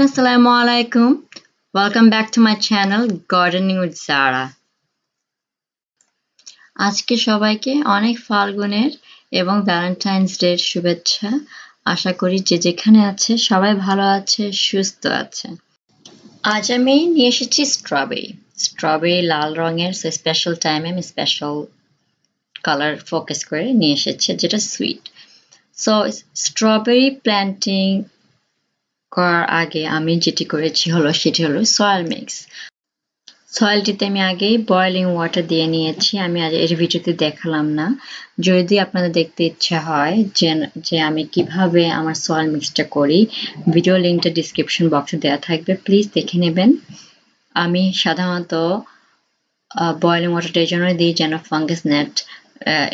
Assalamu alaikum. Welcome back to my channel Gardening with Zahra. আজকে সবাইকে অনেক ফাল্গুনের এবং ভ্যালেন্টাইন্স ডের শুভেচ্ছা। আশা করি যে যেখানে আছে সবাই ভালো আছে, সুস্থ আছে। আজ আমি নিয়ে এসেছি স্ট্রবেরি লাল রঙের, স্পেশাল টাইমে আমি স্পেশাল কালার ফোকাস করে নিয়ে এসেছি যেটা সুইট। সো স্ট্রবেরি প্ল্যান্টিং করার আগে আমি যেটি করেছি সেটি হলো সয়েল মিক্স। সয়েলটিতে আমি আগেই বয়েলিং ওয়াটার দিয়ে নিয়েছি। আমি আজ এর ভিডিওতে দেখালাম না। যদি আপনাদের দেখতে ইচ্ছা হয় যে আমি কিভাবে আমার সয়েল মিক্সটা করি, ভিডিও লিঙ্কটা ডিসক্রিপশন বক্সে দেওয়া থাকবে, প্লিজ দেখে নেবেন। আমি সাধারণত বয়েলিং ওয়াটারটা এই জন্য দিই যেন ফাঙ্গাস নেট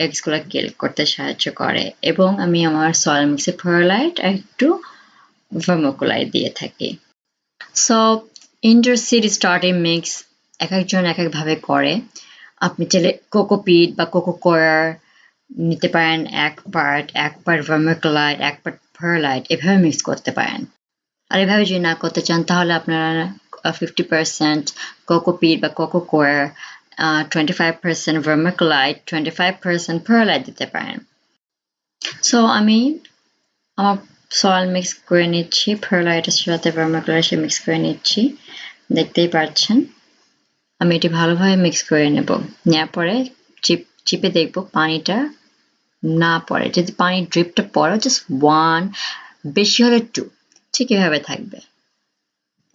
এগসগুলো কিল করতে সাহায্য করে, এবং আমি আমার সয়েল মিক্সে পারলাইট আর একটু ভার্মিকুলাইট দিয়ে থাকি। So indoor seed starting mix এক একজন এক একভাবে করে। আপনি চাইলে কোকোপিট বা কোকোকোয়ার নিতে পারেন, এক পার্ট ভার্মিকুলাইট, এক পার্ট পারলাইট, এভাবে মিক্স করতে পারেন। আর এভাবে যদি না করতে চান তাহলে আপনারা 50% কোকোপিট বা কোকোকোয়ার, 25% ভার্মিকুলাইট, 25% পারলাইট দিতে পারেন। সো আমি আমার সয়েল মিক্স করে নিচ্ছি, পারলাইটের সাথে ভার্মিকুলাইট মিক্স করে নিচ্ছি, দেখতেই পাচ্ছেন। আমি এটি ভালোভাবে মিক্স করে নেওয়ার পরে চিপে দেখব পানিটা না পড়ে। যদি পানির ড্রিপটা পড়ে জাস্ট 1, বেশি হলে 2, ঠিক এভাবে থাকবে।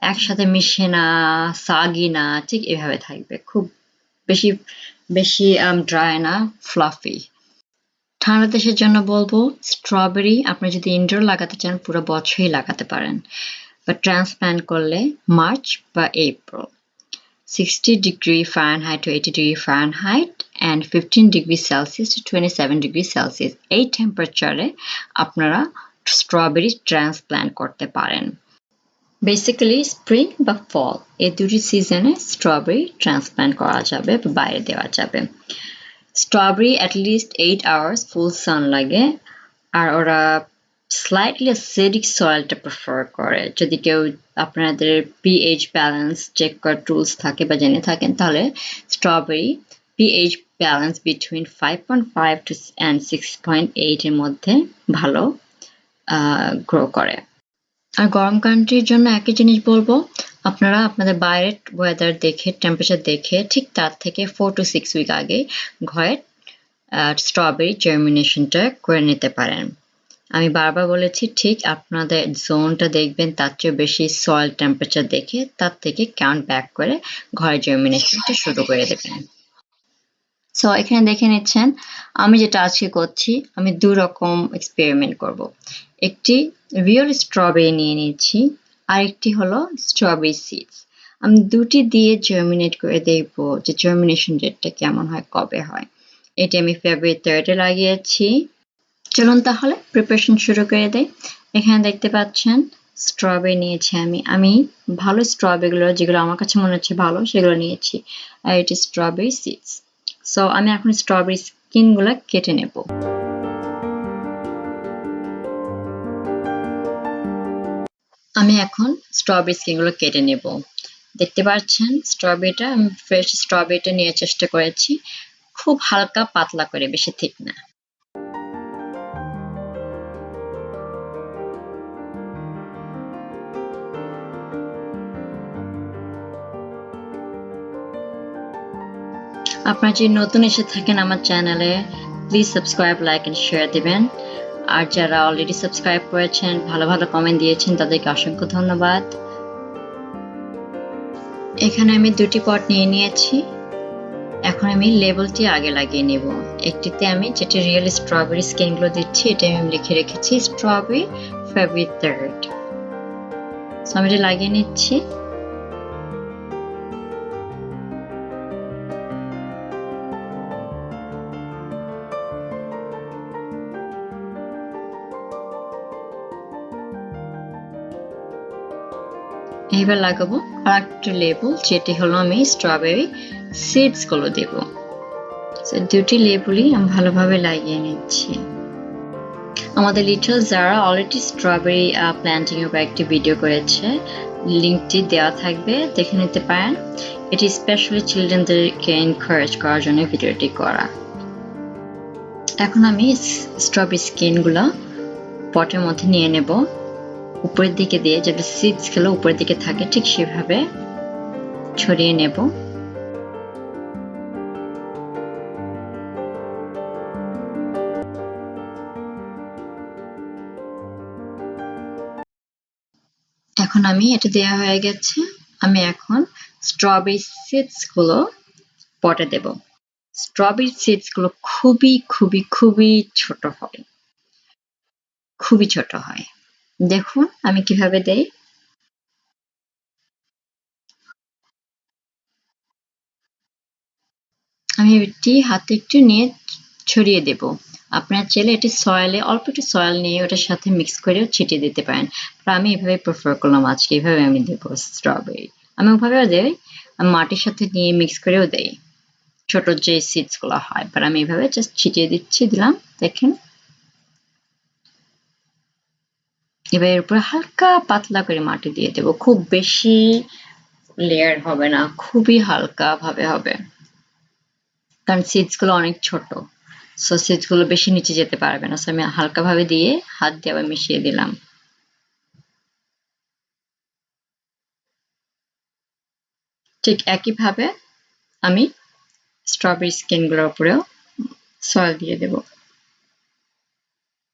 একসাথে মিশে না, সাগি না, ঠিক এভাবে থাকবে। খুব বেশি ড্রাই না, ফ্লাফি। ঠান্ডা দেশের জন্য বলবো স্ট্রবেরি আপনি যদি ইনডোর লাগাতে চান পুরো বছরই লাগাতে পারেন, বা ট্রান্সপ্ল্যান্ট করলে মার্চ বা April. 60°F to 80°F and 15°C to 27°C এই টেম্পারেচারে আপনারা স্ট্রবেরি ট্রান্সপ্ল্যান্ট করতে পারেন। বেসিক্যালি স্প্রিং বা ফল এই দুটি সিজনে স্ট্রবেরি ট্রান্সপ্ল্যান্ট করা যাবে বা বাইরে দেওয়া যাবে। স্ট্রবেরি অ্যাটলিস্ট 8 hours ফুল সান লাগে, আর ওরা স্লাইটলি অ্যাসিডিক সয়েলটা প্রেফার করে। যদি কেউ আপনাদের পিএইচ ব্যালেন্স চেক করার টুলস থাকে বা জেনে থাকেন, তাহলে strawberry pH balance between 5.5 and 6.8 এর মধ্যে ভালো গ্রো করে। আর গরম কান্ট্রির জন্য একই জিনিস বলবো, আপনারা আপনাদের বাইরের ওয়েদার দেখে, টেম্পারেচার দেখে ঠিক তার থেকে 4 to 6 উইক আগে ঘরে স্ট্রবেরি জার্মিনেশনটা করে নিতে পারেন। আমি বারবার বলেছি, ঠিক আপনাদের জোনটা দেখবেন, তার চেয়ে বেশি সয়েল টেম্পারেচার দেখে তার থেকে কাউন্ট ব্যাক করে ঘরে জার্মিনেশনটা শুরু করে দেবেন। সো এখানে দেখে নিচ্ছেন আমি যেটা আজকে করছি, আমি 2 রকম এক্সপেরিমেন্ট করব। একটি রিয়েল স্ট্রবেরি নিয়ে নিচ্ছি, আর একটি হলো স্ট্রবেরি সিডস। আমি দুটি দিয়ে জার্মিনেট করে দেখব যে জার্মিনেশন রেটটা কেমন হয়, কবে হয়। এটি আমি ফেব্রুয়ারি 3 লাগিয়েছি। চলুন তাহলে প্রিপারেশন শুরু করে দেই। এখানে দেখতে পাচ্ছেন স্ট্রবেরি নিয়েছি আমি ভালো স্ট্রবেরিগুলো, যেগুলো আমার কাছে মনে হচ্ছে ভালো, সেগুলো নিয়েছি। আর এটি স্ট্রবেরি সিডস। সো আমি এখন স্ট্রবেরি স্কিনগুলো কেটে নেব। আমি এখন স্ট্রবেরি স্কিনগুলো কেটে নেব। দেখতে পাচ্ছেন স্ট্রবেরিটা, আমি ফ্রেশ স্ট্রবেরিটা নেওয়ার চেষ্টা করেছি, খুব হালকা পাতলা করে, বেশি ঠিক না। আপনারা যদি নতুন এসে থাকেন আমার চ্যানেলে, please subscribe, like and share দিবেন। আর যারা অলরেডি সাবস্ক্রাইব করেছেন, ভালো ভালো কমেন্ট দিয়েছেন, তাদেরকে অসংখ্য ধন্যবাদ। এখানে আমি 2টি পট নিয়ে নিয়েছি। এখন আমি লেবেলটি আগে লাগিয়ে নেব। একটিতে আমি যেটা রিয়েল স্ট্রবেরি স্কিনগুলো দিচ্ছি, এটা আমি লিখে রেখেছি স্ট্রবেরি ফেব্রুয়ারি 3। সো আমি এটা লাগিয়ে নিচ্ছি। এইবার লাগাবো আর একটা লেবল, যেটি হলো আমি স্ট্রবেরি সিডস গুলো দেব। দুটি লেবলই আমি ভালোভাবে লাগিয়ে নিচ্ছি। আমাদের লিটল জারা অলরেডি স্ট্রবেরি প্ল্যান্টিং এর কয়েকটি ভিডিও করেছে, লিঙ্কটি দেওয়া থাকবে, দেখে নিতে পারেন। এটি স্পেশালি চিলড্রেনদেরকে এনকারেজ করার জন্য ভিডিওটি করা। এখন আমি স্ট্রবেরি স্কিনগুলো পটের মধ্যে নিয়ে নেব, উপরের দিকে দিয়ে, যাতে সিডসগুলো উপরের দিকে থাকে ঠিক সেভাবে ছড়িয়ে নেব। এখন আমি এটা দেওয়া হয়ে গেছে, আমি এখন স্ট্রবেরি সিডসগুলো পটে দেব। স্ট্রবেরি সিডসগুলো খুবই খুবই খুবই ছোট হয়, খুবই ছোট হয়। দেখুন আমি কিভাবে দেই। আমি এটি হাতে একটু নিয়ে ছড়িয়ে দেব। আপনার চাইলে এটি সয়েলে অল্প একটু সয়েল নিয়ে ওটার সাথে মিক্স করেও ছিটিয়ে দিতে পারেন। আমি এভাবে প্রেফার করলাম আজকে, এভাবে আমি দেবো স্ট্রবেরি। আমি ওভাবেও দেই, আমি মাটির সাথে নিয়ে মিক্স করেও দেই, ছোট যে সিডসগুলো হয়, বাট আমি এভাবে জাস্ট ছিটিয়ে দিলাম। দেখেন, এবার এর উপরে হালকা পাতলা করে মাটি দিয়ে দেবো, খুব বেশি লেয়ার হবে না, খুবই হালকা ভাবে হবে, কারণ সিডসগুলো অনেক ছোট, সো সিডসগুলো বেশি নিচে যেতে পারবে না। সো আমি হালকা ভাবে দিয়ে হাত দিয়ে আবার মিশিয়ে দিলাম। ঠিক একইভাবে আমি স্ট্রবেরি স্কিনগুলোর উপরেও সয়েল দিয়ে দেব,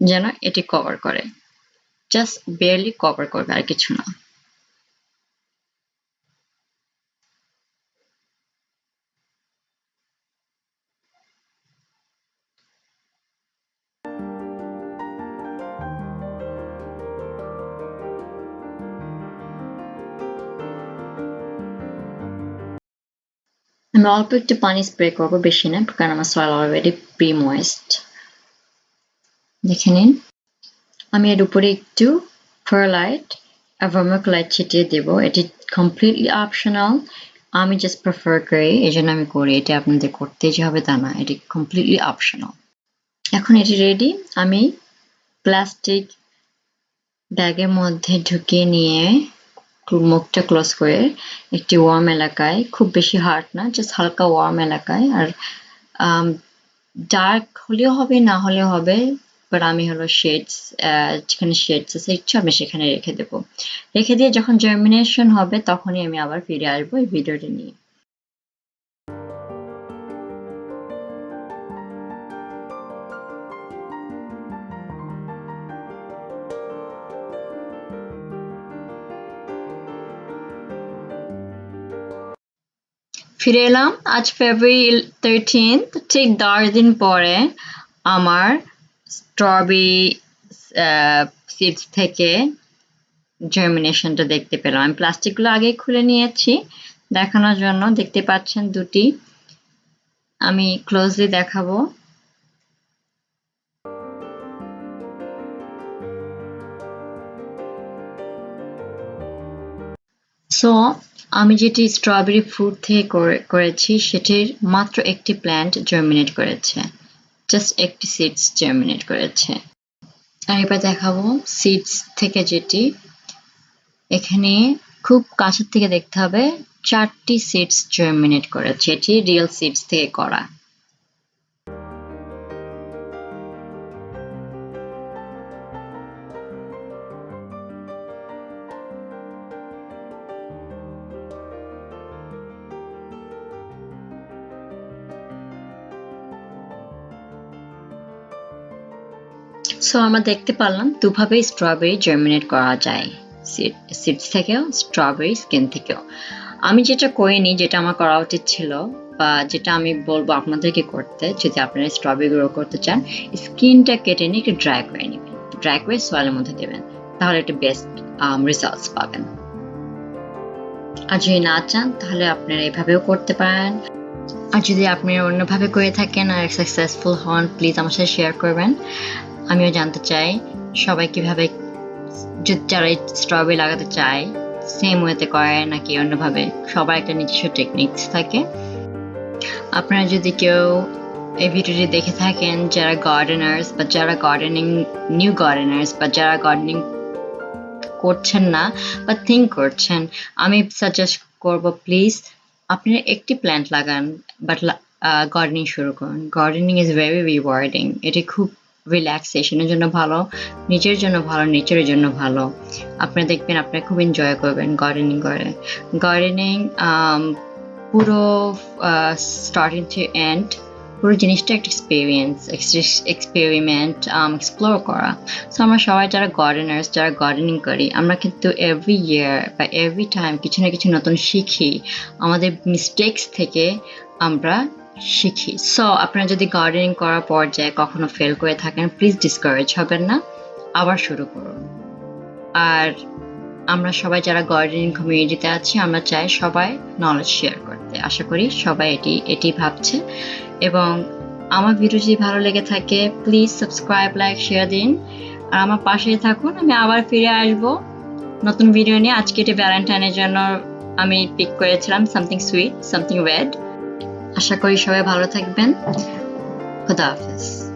যেন এটি কভার করে, জাস্ট বেয়ারলি কভার করবে, আর কিছু না। আমি অল্প একটু পানি স্প্রে করবো, বেশি না, কারণ আমার সয়েল অলরেডি প্রি ময়েস্ট। দেখে নিন, আমি এর উপরে একটু পারলাইট আর ভার্মিকুলাইট ছিটিয়ে দেব। এটি কমপ্লিটলি অপশনাল, আমি জাস্ট প্রেফার করি, এই জন্য আমি করি। এটা আপনাদের করতেই যে হবে তা না, এটি কমপ্লিটলি অপশনাল। এখন এটি রেডি। আমি প্লাস্টিক ব্যাগের মধ্যে ঢুকিয়ে নিয়ে মুখটা ক্লোজ করে একটি ওয়ার্ম এলাকায়, খুব বেশি হার্ড না, জাস্ট হালকা ওয়ার্ম এলাকায়, আর ডার্ক হলেও হবে, না হলেও হবে, বাট আমি হলো শেডস, যেখানে শেডস আছে ইচ্ছা আমি সেখানে রেখে দেবো। রেখে দিয়ে যখন জার্মিনেশন হবে তখনই আমি আবার ফিরে আসবো এই ভিডিওটি নিয়ে। ফিরে এলাম আজ ফেব্রুয়ারি 13, ঠিক 10 দিন পরে আমার স্ট্রবেরি সিডস থেকে জার্মিনেশনটা দেখতে পেলাম। আমি প্লাস্টিকগুলো আগেই খুলে নিয়েছি দেখানোর জন্য, দেখতে পাচ্ছেন দুটি, আমি ক্লোজলি দেখাবো। সো আমি যেটি স্ট্রবেরি ফ্রুট থেকে করেছি সেটির মাত্র একটি প্ল্যান্ট জার্মিনেট করেছে, জাস্ট একটি সিডস জার্মিনেট করেছে। আর এবার দেখাবো সিডস থেকে যেটি, এখানে খুব কাছের থেকে দেখতে হবে, 4টি সিডস জার্মিনেট করেছে, এটি রিয়েল সিডস থেকে করা। সো আমরা দেখতে পারলাম দুভাবেই স্ট্রবেরি জার্মিনেট করা যায়, সিডস থেকেও, স্ট্রবেরি স্কিন থেকেও। আমি যেটা করিনি, যেটা আমার করা উচিত ছিল, বা যেটা আমি বলবো আপনাদেরকে করতে, যদি আপনারা স্ট্রবেরি গ্রো করতে চান, স্কিনটা কেটে নিয়ে একটু ড্রাই করে নেবেন, ড্রাই করে সয়েলের মধ্যে দেবেন, তাহলে একটু বেস্ট রেজাল্টস পাবেন। আর যদি না চান তাহলে আপনারা এভাবেও করতে পারেন। আর যদি আপনারা অন্যভাবে করে থাকেন আর সাকসেসফুল হন, প্লিজ আমার সাথে শেয়ার করবেন, আমিও জানতে চাই সবাই কিভাবে, যারা স্ট্রবেরি লাগাতে চায় সেম ওয়েতে করে নাকি অন্যভাবে, সবার একটা নিজস্ব টেকনিক্স থাকে। আপনারা যদি কেউ এই ভিডিওটি দেখে থাকেন যারা গার্ডেনার্স বা যারা নিউ গার্ডেনার্স বা যারা গার্ডেনিং করছেন না বা থিঙ্ক করছেন, আমি সাজেস্ট করব প্লিজ আপনারা একটি প্ল্যান্ট লাগান, বাট গার্ডেনিং শুরু করুন। Gardening is very rewarding. এটি খুব রিল্যাক্সেশনের জন্য ভালো, নিজের জন্য ভালো, নেচারের জন্য ভালো। আপনারা দেখবেন আপনারা খুব এনজয় করবেন গার্ডেনিং করে। গার্ডেনিং পুরো স্টার্টিং টু এন্ড পুরো জিনিসটা একটা এক্সপেরিমেন্ট এক্সপ্লোর করা। সো আমরা সবাই যারা গার্ডেনার্স, যারা গার্ডেনিং করি, আমরা কিন্তু এভরি ইয়ার বা এভরি টাইম কিছু না কিছু নতুন শিখি। আমাদের মিস্টেক্স থেকে আমরা শিখি। সো আপনারা যদি গার্ডেনিং করার পর্যায়ে কখনো ফেল করে থাকেন, প্লিজ ডিসকারেজ হবেন না, আবার শুরু করুন। আর আমরা সবাই যারা গার্ডেনিং কমিউনিটিতে আছি, আমরা চাই সবাই নলেজ শেয়ার করতে। আশা করি সবাই এটি ভাবছে। এবং আমার ভিডিও যদি ভালো লেগে থাকে, প্লিজ সাবস্ক্রাইব, লাইক, শেয়ার দিন। আর আমার পাশেই থাকুন। আমি আবার ফিরে আসবো নতুন ভিডিও নিয়ে। আজকে এটি ভ্যালেন্টাইনের জন্য আমি পিক করেছিলাম সামথিং সুইট, সামথিং রেড। আশা করি সবাই ভালো থাকবেন। খুদা হাফেজ।